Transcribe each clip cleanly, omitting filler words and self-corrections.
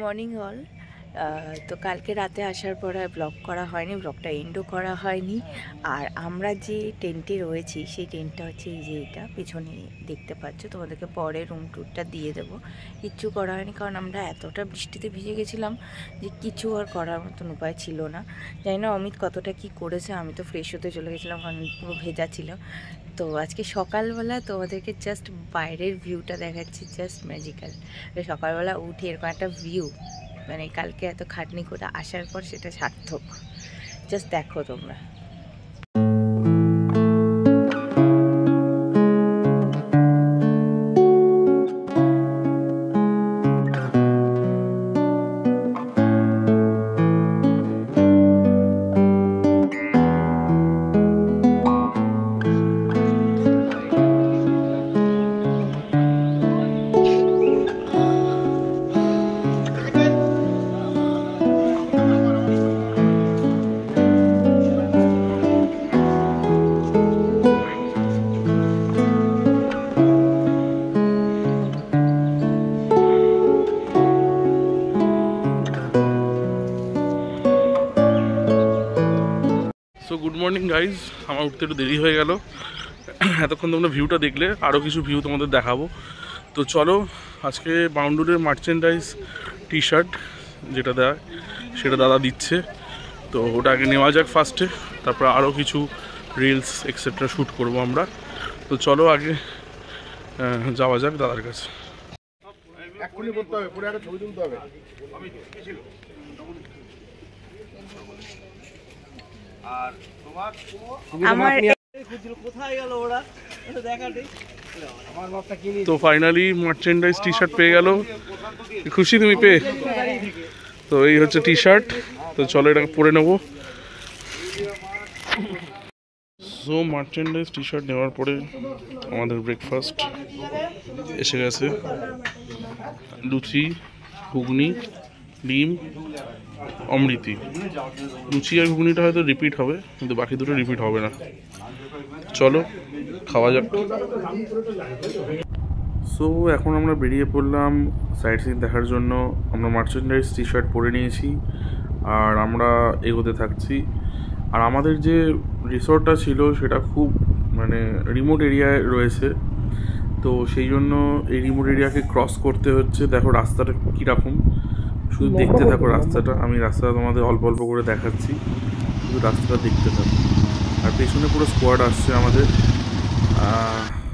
Morning all. তো কালকে রাতে আসার পর আর ব্লগ করা হয়নি, ব্লগটা এন্ডও করা হয়নি। আর আমরা যে টেন্টে রয়েছি সেই টেন্টটা হচ্ছে এই যে এটা পেছনে দেখতে পাচ্ছ, তোমাদেরকে পরে রুম ট্যুরটা দিয়ে দেবো। কিচ্ছু করা হয়নি কারণ আমরা এতটা বৃষ্টিতে ভিজে গেছিলাম যে কিছু আর করার মতন উপায় ছিল না। জানি না অমিত কতটা কি করেছে, আমি তো ফ্রেশ হতে চলে গেছিলাম কারণ পুরো ভেজা ছিল। তো আজকে সকালবেলা তোমাদেরকে জাস্ট বাইরের ভিউটা দেখাচ্ছি, জাস্ট ম্যাজিক্যাল। সকালবেলা উঠে এরকম একটা ভিউ, মানে কালকে এত খাটনি করে আসার পর সেটা সার্থক। জাস্ট দেখো তোমরা। সো গুড মর্নিং গাইজ, আমার উঠতে একটু দেরি হয়ে গেল। এতক্ষণ তোমরা ভিউটা দেখলে, আরও কিছু ভিউ তোমাদের দেখাবো। তো চলো, আজকে বাউন্ডুলের মার্চেন্ডাইজ টি শার্ট যেটা দেয় সেটা দাদা দিচ্ছে, তো ওটা আগে নেওয়া যাক ফার্স্টে, তারপর আরও কিছু রিলস এক্সেট্রা শ্যুট করবো আমরা। তো চলো আগে যাওয়া যাক দাদার কাছে। তো ফাইনালি মার্চেন্ডাইজ টি শার্ট পেয়ে গেল। খুশি তুমি পেয়ে? তো এই হচ্ছে টি শার্ট, তো চলো এটাকে পরে নেবো। সো মার্চেন্ডাইজ টি শার্ট নেওয়ার পরে আমাদের ব্রেকফাস্ট এসে গেছে। লুচি, ঘুগনি, ডিম, অমৃতি। লুচি আর ঘুগনিটা হয়তো রিপিট হবে, কিন্তু বাকি দুটো রিপিট হবে না। চলো খাওয়া যাক। সো এখন আমরা বেরিয়ে পড়লাম সাইট সিন দেখার জন্য। আমরা মার্চেন্ডাইজ টি শার্ট পরে নিয়েছি আর আমরা এগোতে থাকছি। আর আমাদের যে রিসর্টটা ছিল সেটা খুব মানে রিমোট এরিয়ায় রয়েছে, তো সেই জন্য এই রিমোট এরিয়াকে ক্রস করতে হচ্ছে। দেখো রাস্তাটা কীরকম, শুধু দেখতে থাকো রাস্তাটা। আমি রাস্তাটা তোমাদের অল্প অল্প করে দেখাচ্ছি, শুধু রাস্তাটা দেখতে থাকো। আর পেছনে পুরো স্কোয়াড আসছে আমাদের।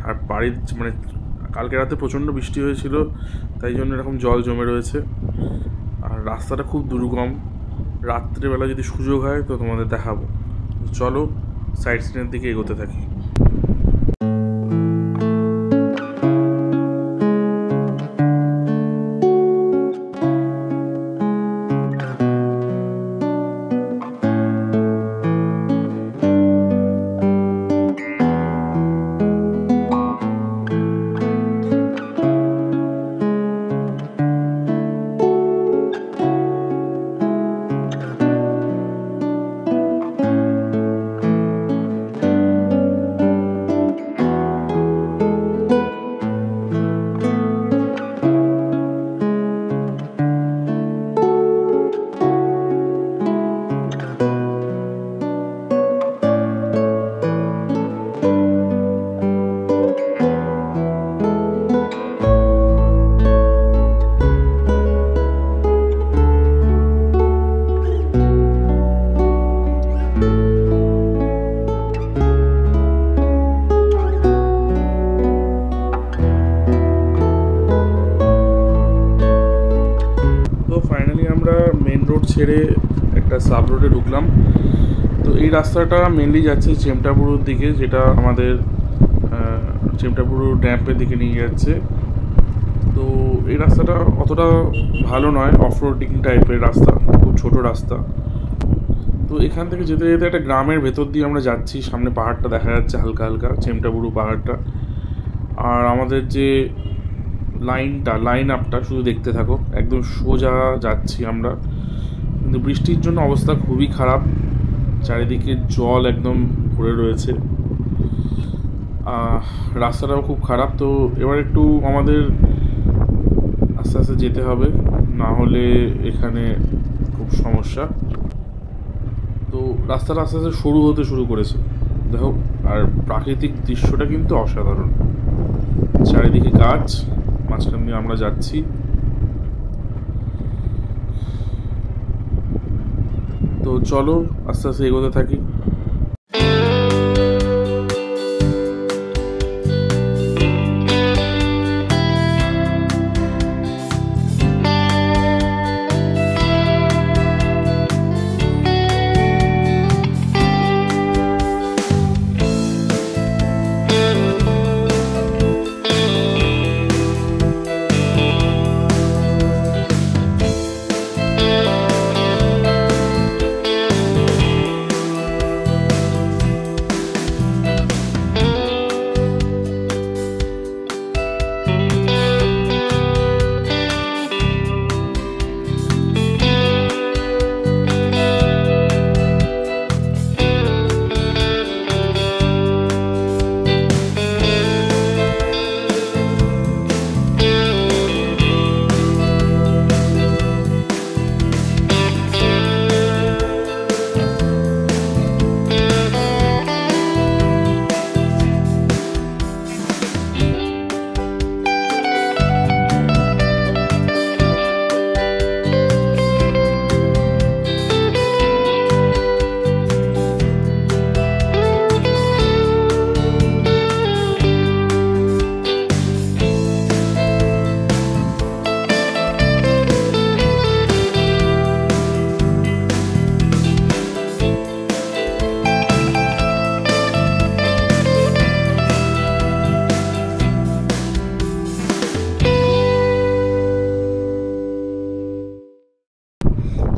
আর বাড়ির মানে কালকে রাতে প্রচণ্ড বৃষ্টি হয়েছিল, তাই জন্য এরকম জল জমে রয়েছে। আর রাস্তাটা খুব দুর্গম, রাত্রেবেলা যদি সুযোগ হয় তো তোমাদের দেখাবো। চলো সাইড সিনের দিকে এগোতে থাকি। ছেড়ে একটা সাব রোডে ঢুকলাম। তো এই রাস্তাটা মেনলি যাচ্ছে চেমটাপুরুর দিকে, যেটা আমাদের চেমটাপুরু ড্যাম্পের দিকে নিয়ে যাচ্ছে। তো এই রাস্তাটা অতটা ভালো নয়, অফ রোডিং টাইপের রাস্তা, খুব ছোট রাস্তা। তো এখান থেকে যেতে যেতে একটা গ্রামের ভেতর দিয়ে আমরা যাচ্ছি। সামনে পাহাড়টা দেখা যাচ্ছে হালকা হালকা, চেমটাপুরু পাহাড়টা। আর আমাদের যে লাইন আপটা শুধু দেখতে থাকো, একদম সোজা যাচ্ছি আমরা। কিন্তু বৃষ্টির জন্য অবস্থা খুবই খারাপ, চারিদিকে জল একদম ভরে রয়েছে, রাস্তাটাও খুব খারাপ। তো এবার একটু আমাদের আস্তে আস্তে যেতে হবে, না হলে এখানে খুব সমস্যা। তো রাস্তাটা আস্তে আস্তে সরু হতে শুরু করেছে দেখো, আর প্রাকৃতিক দৃশ্যটা কিন্তু অসাধারণ। চারিদিকে গাছ, মাঝখান দিয়ে আমরা যাচ্ছি। তো চলো আস্তে আস্তে এগোতে থাকি।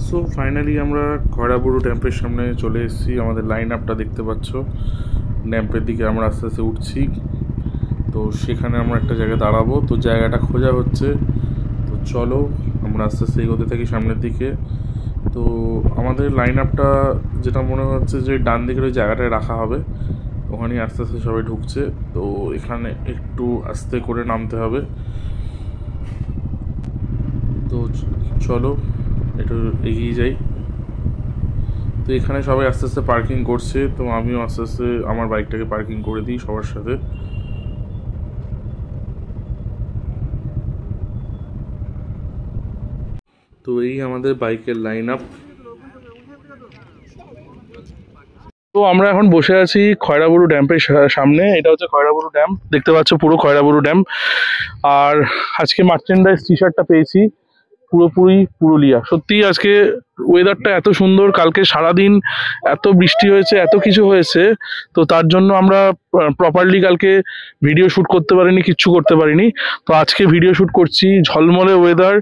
সো ফাইনালি আমরা খয়রাবুরু ড্যাম্পের সামনে চলে এসেছি। আমাদের লাইন আপটা দেখতে পাচ্ছ, ড্যাম্পের দিকে আমরা আস্তে আস্তে উঠছি। তো সেখানে আমরা একটা জায়গায় দাঁড়াবো, তো জায়গাটা খোঁজা হচ্ছে। তো চলো আমরা আস্তে আস্তে এগোতে থাকি সামনের দিকে। তো আমাদের লাইন আপটা যেটা মনে হচ্ছে যে ডান দিকের ওই জায়গাটায় রাখা হবে, ওখানেই আস্তে আস্তে সবাই ঢুকছে। তো এখানে একটু আস্তে করে নামতে হবে। তো চলো একটু এগিয়ে যাই। তো এখানে সবাই আস্তে আস্তে পার্কিং করছে, তো আমিও আস্তে আস্তে আমার বাইকটাকে পার্কিং করে দিই সবার সাথে। তো এই আমাদের বাইকের লাইন আপ। তো আমরা এখন বসে আছি খয়রাবুরু ড্যাম্পের সামনে। এটা হচ্ছে খয়রাবুরু ড্যাম, দেখতে পাচ্ছ পুরো খয়রাবুরু ড্যাম। আর আজকে মার্চেন্ডাইজ টি শার্টটা পেয়েছি পুরোপুরি পুরুলিয়া। সত্যি আজকে ওয়েদারটা এত সুন্দর, কালকে সারাদিন এত বৃষ্টি হয়েছে, এত কিছু হয়েছে। তো তার জন্য আমরা প্রপারলি কালকে ভিডিও শ্যুট করতে পারিনি, কিচ্ছু করতে পারিনি। তো আজকে ভিডিও শ্যুট করছি, ঝলমলে ওয়েদার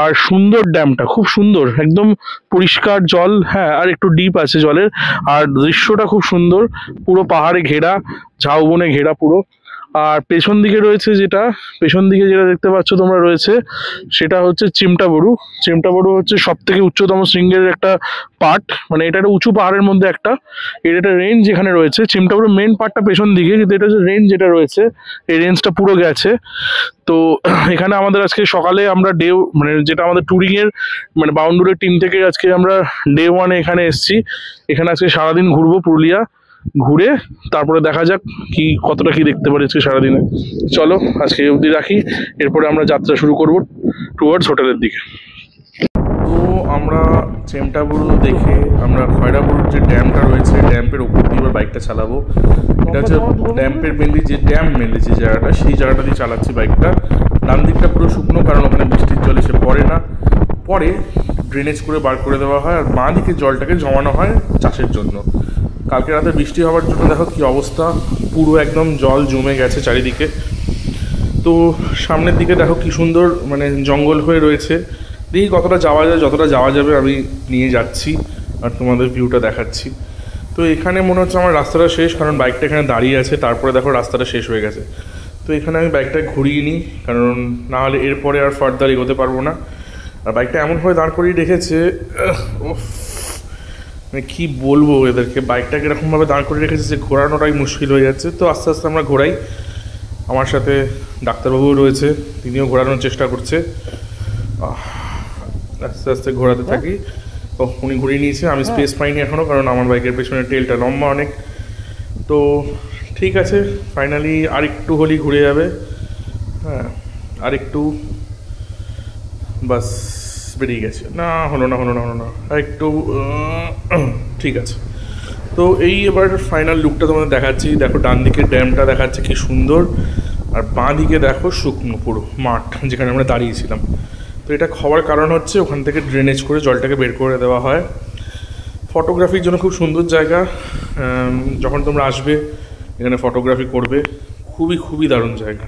আর সুন্দর ড্যামটা, খুব সুন্দর, একদম পরিষ্কার জল। হ্যাঁ, আর একটু ডিপ আছে জলের। আর দৃশ্যটা খুব সুন্দর, পুরো পাহাড়ে ঘেরা, ঝাউবনে ঘেরা পুরো। আর পেছন দিকে যেটা দেখতে পাচ্ছ তোমরা রয়েছে, সেটা হচ্ছে চিমটাবুরু। চিমটাবুরু হচ্ছে সব থেকে উচ্চতম শৃঙ্গের একটা পার্ট, মানে এটা একটা উঁচু পাহাড়ের মধ্যে একটা, এটা একটা রেঞ্জ যেখানে রয়েছে। চিমটাবুরু মেন পার্টটা পেছন দিকে, কিন্তু এটা হচ্ছে রেঞ্জ যেটা রয়েছে, এই রেঞ্জটা পুরো গেছে। তো এখানে আমাদের আজকে সকালে আমরা মানে যেটা আমাদের ট্যুরিংয়ের মানে বাউন্ডুরের টিম থেকে আজকে আমরা ডে 1 এখানে এসেছি। এখানে আজকে সারাদিন ঘুরবো পুরুলিয়া, ঘুরে তারপরে দেখা যাক কতটা কি দেখতে পারি আজকে সারাদিনে। চলো আজকে এই অবধি রাখি, এরপরে আমরা যাত্রা শুরু করব টুয়ার্ডস হোটেলের দিকে। তো আমরা চেমটাবুরু দেখে আমরা খয়রাবুরুর যে ড্যামটা রয়েছে, ড্যাম্পের উপর দিয়ে এবার বাইকটা চালাবো। এটা হচ্ছে ড্যাম্পের মেনলি যে জায়গাটা, সেই জায়গাটা দিয়ে চালাচ্ছি বাইকটা। ডান দিকটা পুরো শুকনো, কারণ ওখানে বৃষ্টির জল এসে পড়ে না, পরে ড্রেনেজ করে বার করে দেওয়া হয়। আর বাঁ দিকে জলটাকে জমানো হয় চাষের জন্য। কালকে রাতে বৃষ্টি হওয়ার জন্য দেখো কি অবস্থা, পুরো একদম জল জমে গেছে চারিদিকে। তো সামনের দিকে দেখো কি সুন্দর মানে জঙ্গল হয়ে রয়েছে। দেখি কতটা যাওয়া যায়, যতটা যাওয়া যাবে আমি নিয়ে যাচ্ছি আর তোমাদের ভিউটা দেখাচ্ছি। তো এখানে মনে হচ্ছে আমার রাস্তাটা শেষ, কারণ বাইকটা এখানে দাঁড়িয়ে আছে, তারপরে দেখো রাস্তাটা শেষ হয়ে গেছে। তো এখানে আমি বাইকটা ঘুরিয়ে নিই, কারণ না হলে এরপরে আর ফার্দার এগোতে পারবো না। আর বাইকটা এমনভাবে দাঁড় করিয়ে রেখেছে, মানে কী বলবো এদেরকে, বাইকটাকে এরকমভাবে দাঁড় করে রেখেছে যে ঘোরানোটাই মুশকিল হয়ে যাচ্ছে। তো আস্তে আস্তে আমরা ঘোরাই। আমার সাথে ডাক্তারবাবুও রয়েছে, তিনিও ঘোরানোর চেষ্টা করছে। আস্তে আস্তে ঘোরাতে থাকি। ও উনি ঘুরিয়ে নিয়েছে, আমি স্পেস পাইনি এখনও, কারণ আমার বাইকের পেছনে টেলটা লম্বা অনেক। তো ঠিক আছে, ফাইনালি আরেকটু হলেই ঘুরে যাবে। হ্যাঁ, আরেকটু, বাস বেরিয়ে গেছে। না হলো না, আরেকটু, ঠিক আছে। তো এই এবার ফাইনাল লুকটা তোমাদের দেখাচ্ছি। দেখো ডান দিকের ড্যামটা দেখাচ্ছে কি সুন্দর, আর বাঁ দিকে দেখো শুকনো পুরো মাঠ যেখানে আমরা দাঁড়িয়েছিলাম। তো এটা হওয়ার কারণ হচ্ছে ওখান থেকে ড্রেনেজ করে জলটাকে বের করে দেওয়া হয়। ফটোগ্রাফির জন্য খুব সুন্দর জায়গা। যখন তোমরা আসবে এখানে ফটোগ্রাফি করবে, খুবই খুবই দারুণ জায়গা।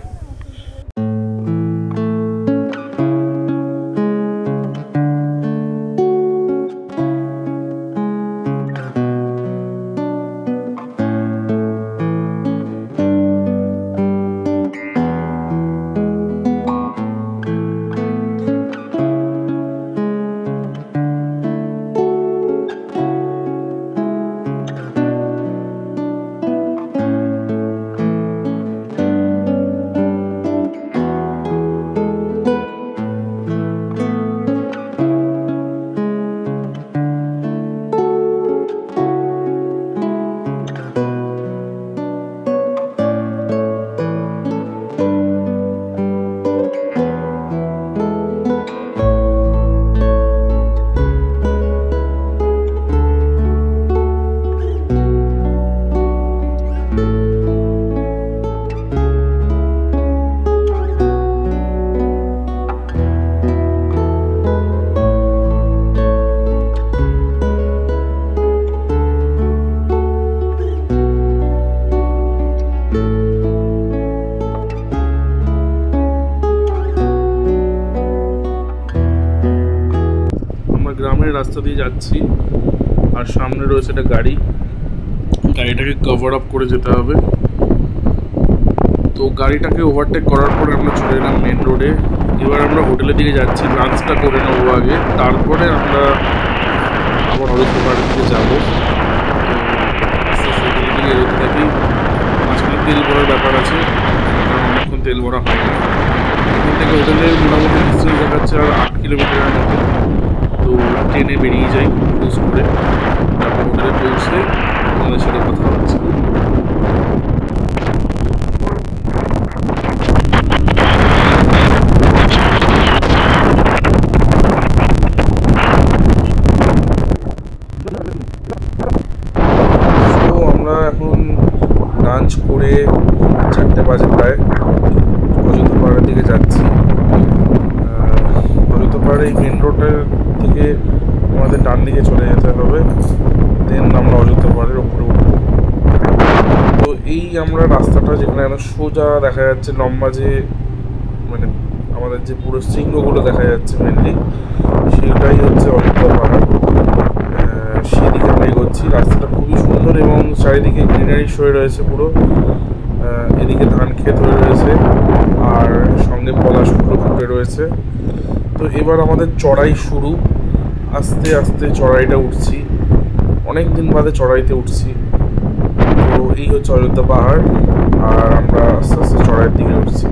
গ্রামের রাস্তা দিয়ে যাচ্ছি, আর সামনে রয়েছে একটা গাড়িটাকে কভার আপ করে যেতে হবে। তো গাড়িটাকে ওভারটেক করার পরে আমরা চলে এলাম মেন রোডে। এবার আমরা হোটেলের দিকে যাচ্ছি, লাঞ্চটা করে নেবো আগে, তারপরে আমরা আবার অযোধ্যা পাহাড়ের দিকে যাবো। হোটেলের দিকে এগোতে থাকি। মাঝখানে তেল ভরার ব্যাপার আছে, কারণ অনেকক্ষণ তেল ভরা হয় না। এখান থেকে হোটেলের মোটামুটি ডিস্টেন্স দেখাচ্ছে আর 8 কিলোমিটারের মতো। তো ট্রেনে বেরিয়ে যাই ক্রুজ করে, তারপর হোটেলে পৌঁছে আমাদের সাথে কথা হচ্ছে। তো আমরা এখন লাঞ্চ করে 4টে বাজে প্রায় অযোধ্যা পাহাড়ের দিকে যাচ্ছি। অযোধ্যা পাহাড় এই মেন রোডের থেকে আমাদের ডান দিকে চলে যেতে হবে, দেন আমরা অযোধ্যা পাহাড়ের উপরে উঠবো। তো এই আমরা রাস্তাটা যেখানে আমরা সোজা দেখা যাচ্ছে লম্বা, যে মানে আমাদের যে পুরো শৃঙ্গগুলো দেখা যাচ্ছে মেনলি, সেটাই হচ্ছে অযোধ্যা পাহাড়। সেদিকে আমরা এগোচ্ছি। রাস্তাটা খুবই সুন্দর এবং চারিদিকে গ্রিনারিশ হয়ে রয়েছে পুরো। এদিকে ধান ক্ষেত হয়ে রয়েছে আর সঙ্গে পলাশ ফুল ফুটে রয়েছে। তো এবার আমাদের চড়াই শুরু, আস্তে আস্তে চড়াইটা উঠছি, অনেক দিন বাদে চড়াইতে উঠছি। তো এই হচ্ছে অযোধ্যা পাহাড়, আর আমরা আস্তে আস্তে চড়াইয়ের দিকে উঠছি।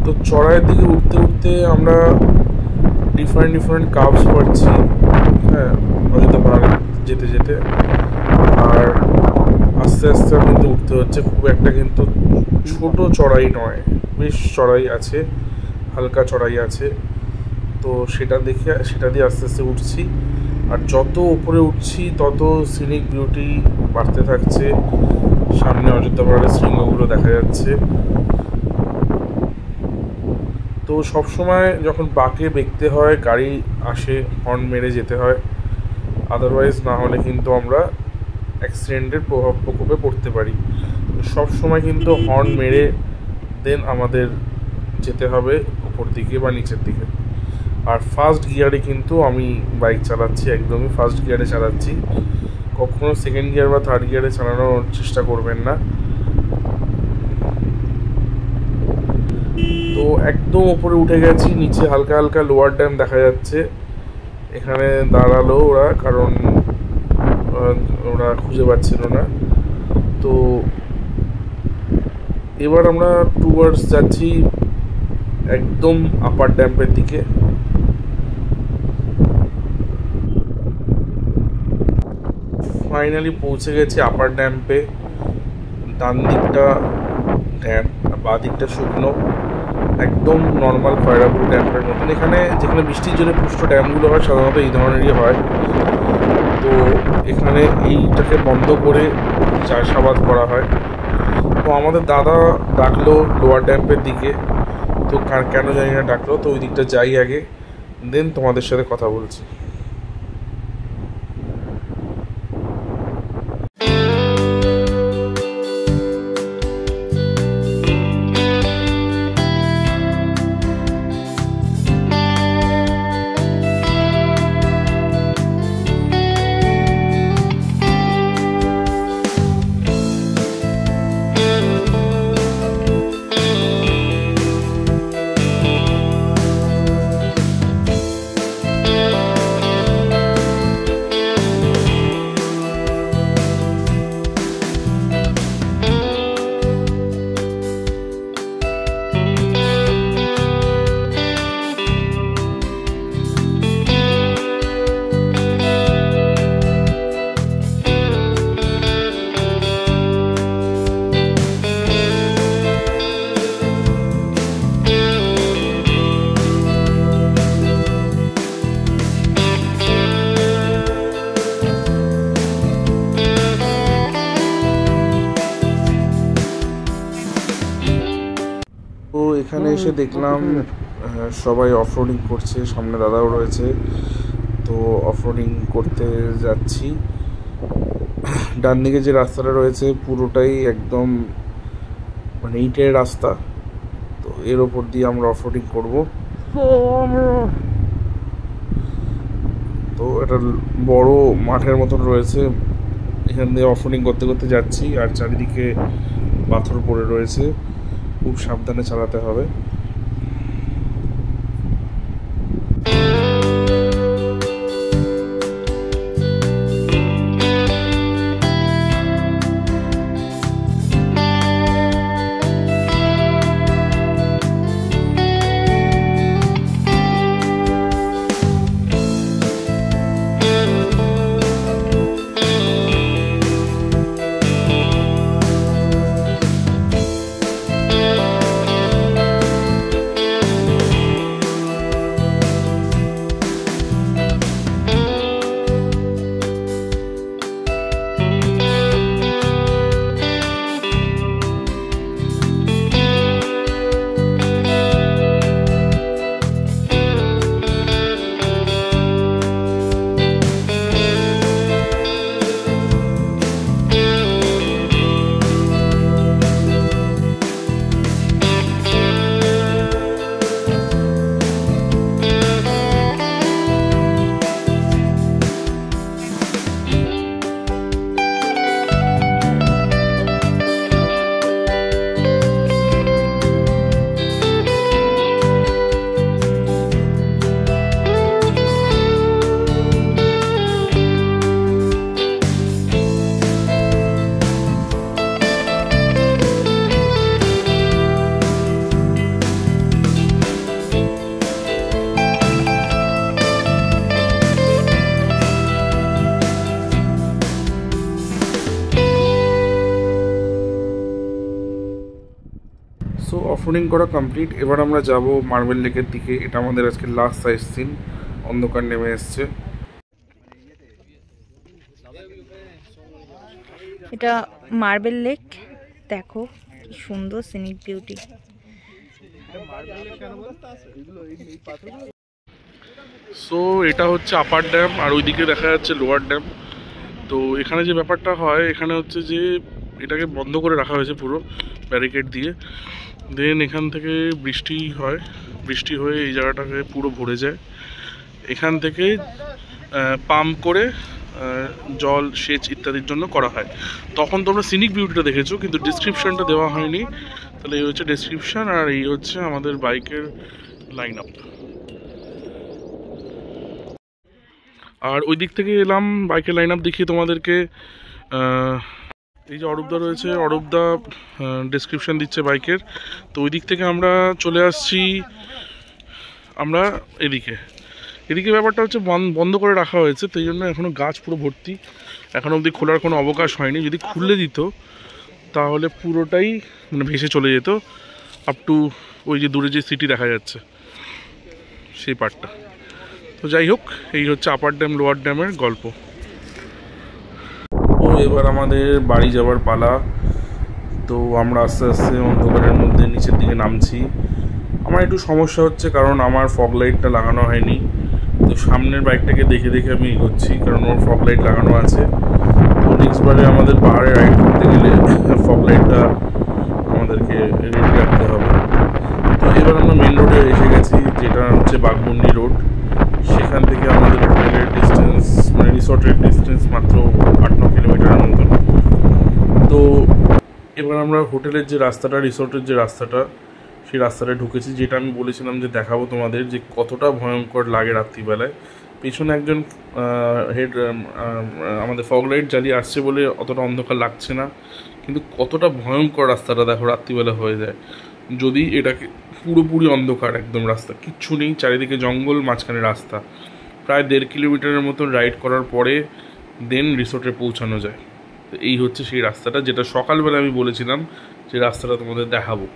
তো চড়াইয়ের দিকে উঠতে উঠতে আমরা ডিফারেন্ট কার্ভস পাচ্ছি, হ্যাঁ, অযোধ্যা পাহাড়ে যেতে যেতে। আর আস্তে আস্তে কিন্তু উঠতে হচ্ছে, খুব একটা কিন্তু ছোট চড়াই নয়, বেশ চড়াই আছে, হালকা চড়াই আছে। তো সেটা দিয়ে আস্তে আস্তে উঠছি। আর যত উপরে উঠছি তত সিনিক বিউটি বাড়তে থাকছে, সামনে অযোধ্যা পাহাড়ের শৃঙ্গগুলো দেখা যাচ্ছে। তো সবসময় যখন বাঁকে বেঁকতে হয়, গাড়ি আসে, হর্ন মেরে যেতে হয়, আদারওয়াইজ না হলে কিন্তু আমরা অ্যাক্সিডেন্টের প্রকোপে পড়তে পারি। সব সময় কিন্তু হর্ন মেরে দেন আমাদের যেতে হবে উপর দিকে বা নিচের দিকে। আর ফার্স্ট গিয়ারে কিন্তু আমি বাইক চালাচ্ছি, একদমই ফার্স্ট গিয়ারে চালাচ্ছি। কখনো সেকেন্ড গিয়ার বা থার্ড গিয়ারে চালানোর চেষ্টা করবেন না। তো একদম উপরে উঠে গেছি, নিচে হালকা হালকা লোয়ার ড্যাম দেখা যাচ্ছে। এখানে দাঁড়ালো ওরা, কারণ ওরা খুঁজে পাচ্ছিল না। তো এবার আমরা টুয়ার্ডস যাচ্ছি একদম আপার ড্যাম্পের দিকে। ফাইনালি পৌঁছে গেছি আপার ড্যাম্পে। ডান দিকটা ড্যাম আর বাঁ দিকটা শুকনো, একদম নর্মাল খয়রাপুর ড্যামের মতন। এখানে যেখানে বৃষ্টির জন্য পুষ্ট ড্যামগুলো হয় সাধারণত এই ধরনেরই হয়। তো এখানে এইটাকে বন্ধ করে চাষাবাদ করা হয়। তো আমাদের দাদা ডাকলো লোয়ার ড্যাম্পের দিকে, তো কেন জানি না ডাকলো। তো ওই দিকটা যাই আগে, দেন তোমাদের সাথে কথা বলছি। তো এখানে এসে দেখলাম সবাই অফরোডিং করছে, সামনে দাদাও রয়েছে। তো অফরোডিং করতে যাচ্ছি। ডান দিকে যে রাস্তাটা রয়েছে পুরোটাই একদম মানে ইটের রাস্তা। তো এর ওপর দিয়ে আমরা অফরোডিং করবো। তো এটা বড় মাঠের মতন রয়েছে, এখান দিয়ে অফরোডিং করতে করতে যাচ্ছি। আর চারিদিকে পাথর পড়ে রয়েছে, খুব সাবধানে চালাতে হবে। সো অফরোডিং করা কমপ্লিট। এবার আমরা যাব মার্বেল লেকের দিকে। এটা আমাদের আজকে লাস্ট সাইট সিন। অন্ধকার নেমে এসছে। এটা মার্বেল লেক, দেখো কি সুন্দর সিনিক বিউটি। সো এটা হচ্ছে আপার ড্যাম, আর ওইদিকে দেখা যাচ্ছে লোয়ার ড্যাম। তো এখানে যে ব্যাপারটা হয়, এখানে হচ্ছে যে এটাকে বন্ধ করে রাখা হয়েছে পুরো ব্যারিকেড দিয়ে। দেন এখান থেকে বৃষ্টি হয়, বৃষ্টি হয়ে এই জায়গাটাকে পুরো ভরে যায়। এখান থেকে পাম্প করে জল সেচ ইত্যাদির জন্য করা হয়। তখন তোমরা সিনিক বিউটিটা দেখেছো, কিন্তু ডিসক্রিপশানটা দেওয়া হয়নি। তাহলে এই হচ্ছে ডেসক্রিপশান, আর এই হচ্ছে আমাদের বাইকের লাইন আপ। আর ওই দিক থেকে এলাম বাইকের লাইন আপ দেখিয়ে তোমাদেরকে। এই যে অরূপদা রয়েছে, অরূপদা ডেসক্রিপশন দিচ্ছে বাইকের। তো ওই দিক থেকে আমরা চলে আসছি আমরা এদিকে। এদিকে ব্যাপারটা হচ্ছে বন্ধ করে রাখা হয়েছে, তো এই জন্য এখনও গাছ পুরো ভর্তি, এখনও অবধি খোলার কোনো অবকাশ হয়নি। যদি খুলে দিত তাহলে পুরোটাই মানে ভেসে চলে যেত আপ টু ওই যে দূরে যে সিটি দেখা যাচ্ছে সেই পার্টটা। তো যাই হোক, এই হচ্ছে আপার ড্যাম লোয়ার ড্যামের গল্প। ও এবার আমাদের বাড়ি যাওয়ার পালা। তো আমরা আস্তে আস্তে অন্ধকারের মধ্যে নিচের দিকে নামছি। আমার একটু সমস্যা হচ্ছে কারণ আমার ফগ লাইটটা লাগানো হয়নি। তো সামনের বাইকটাকে দেখে দেখে আমি এগোচ্ছি কারণ ওর ফগ লাইট লাগানো আছে। তো নেক্সটবারে আমাদের পাহাড়ে রাইড করতে গেলে ফগ লাইটটা আমাদেরকে রেডি রাখতে হবে। তো এবার আমরা মেন রোডে এসে গেছি, যেটা হচ্ছে বাঘমুন্ডি রোড। সেখান থেকে আমাদের হোটেলের ডিস্টেন্স মানে রিসর্টের ডিস্টেন্স মাত্র 8-9 কিলোমিটারের মতন। তো এবার আমরা হোটেলের যে রাস্তাটা, রিসর্টের যে রাস্তাটা, সেই রাস্তাটায় ঢুকেছি, যেটা আমি বলেছিলাম যে দেখাবো তোমাদের যে কতটা ভয়ঙ্কর লাগে রাত্রিবেলায়। পেছনে একজন আমাদের ফগ লাইট জ্বালিয়ে আসছে বলে অতটা অন্ধকার লাগছে না, কিন্তু কতটা ভয়ঙ্কর রাস্তাটা দেখো রাত্রিবেলা হয়ে যায় যদি এটাকে পুরোপুরি অন্ধকার, একদম রাস্তা কিচ্ছু নেই, চারিদিকে জঙ্গল, মাঝখানে রাস্তা। প্রায় 1.5 কিলোমিটারের মতন রাইড করার পরে দেন রিসোর্টে পৌঁছানো যায়। তো এই হচ্ছে সেই রাস্তাটা, যেটা সকালবেলা আমি বলেছিলাম যে রাস্তাটা তোমাদের দেখাবো।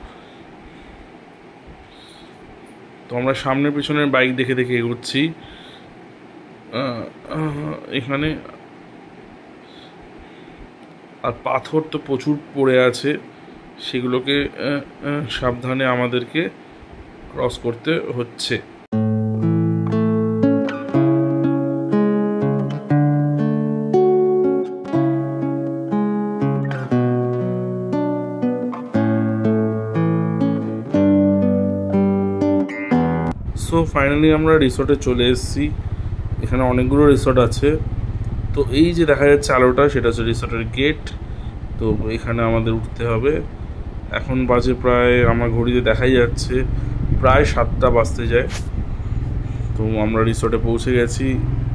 তো আমরা সামনে পিছনের বাইক দেখে দেখে এগোচ্ছি। এখানে আর পাথর তো প্রচুর পড়ে আছে, সেগুলোকে সাবধানে আমাদেরকে ক্রস করতে হচ্ছে। সো ফাইনালি আমরা রিসর্টে চলে এসেছি। এখানে অনেকগুলো রিসর্ট আছে। তো এই যে দেখা যাচ্ছে আলোটা, সেটা হচ্ছে রিসর্টের গেট। তো এখানে আমাদের উঠতে হবে। এখন বাজে প্রায়, আমার ঘড়িতে দেখাই যাচ্ছে প্রায় 7টা বাজতে যায়। তো আমরা রিসর্টে পৌঁছে গেছি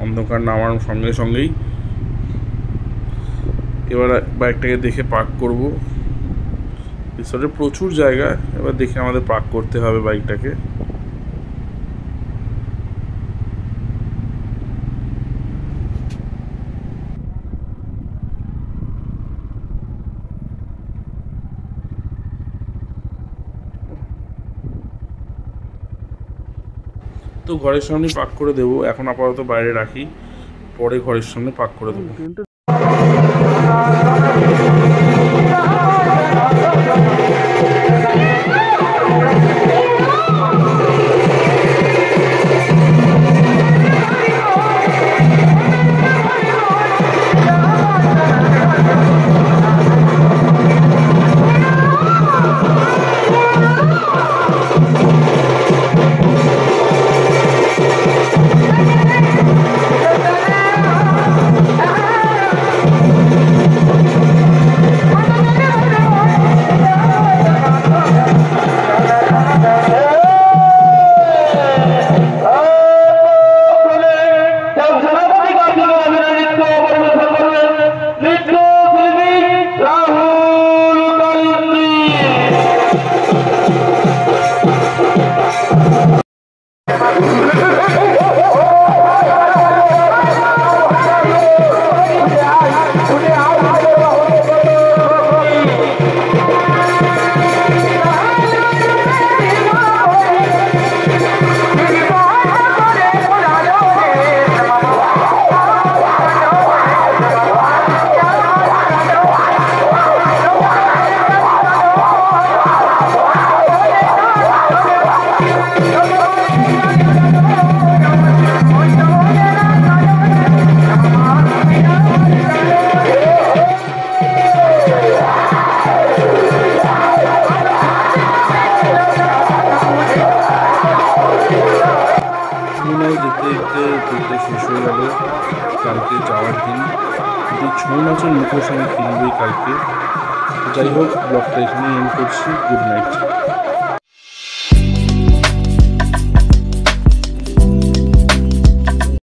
অন্ধকার নামার সঙ্গে সঙ্গেই। এবার বাইকটাকে দেখে পার্ক করব। রিসর্টে প্রচুর জায়গা, এবার দেখে আমাদের পার্ক করতে হবে বাইকটাকে। তো ঘরের সামনে পার্ক করে দেবো, এখন আপাতত বাইরে রাখি, পরে ঘরের সামনে পার্ক করে দেবো। শেষ হয়ে গেল কালকে যাওয়ার দিন। কিন্তু ছৌ নাচের মুখোশ আমি কিনবই কালকে। যাই হোক, ব্লগটা এখানেই এন্ড করছি। Good night.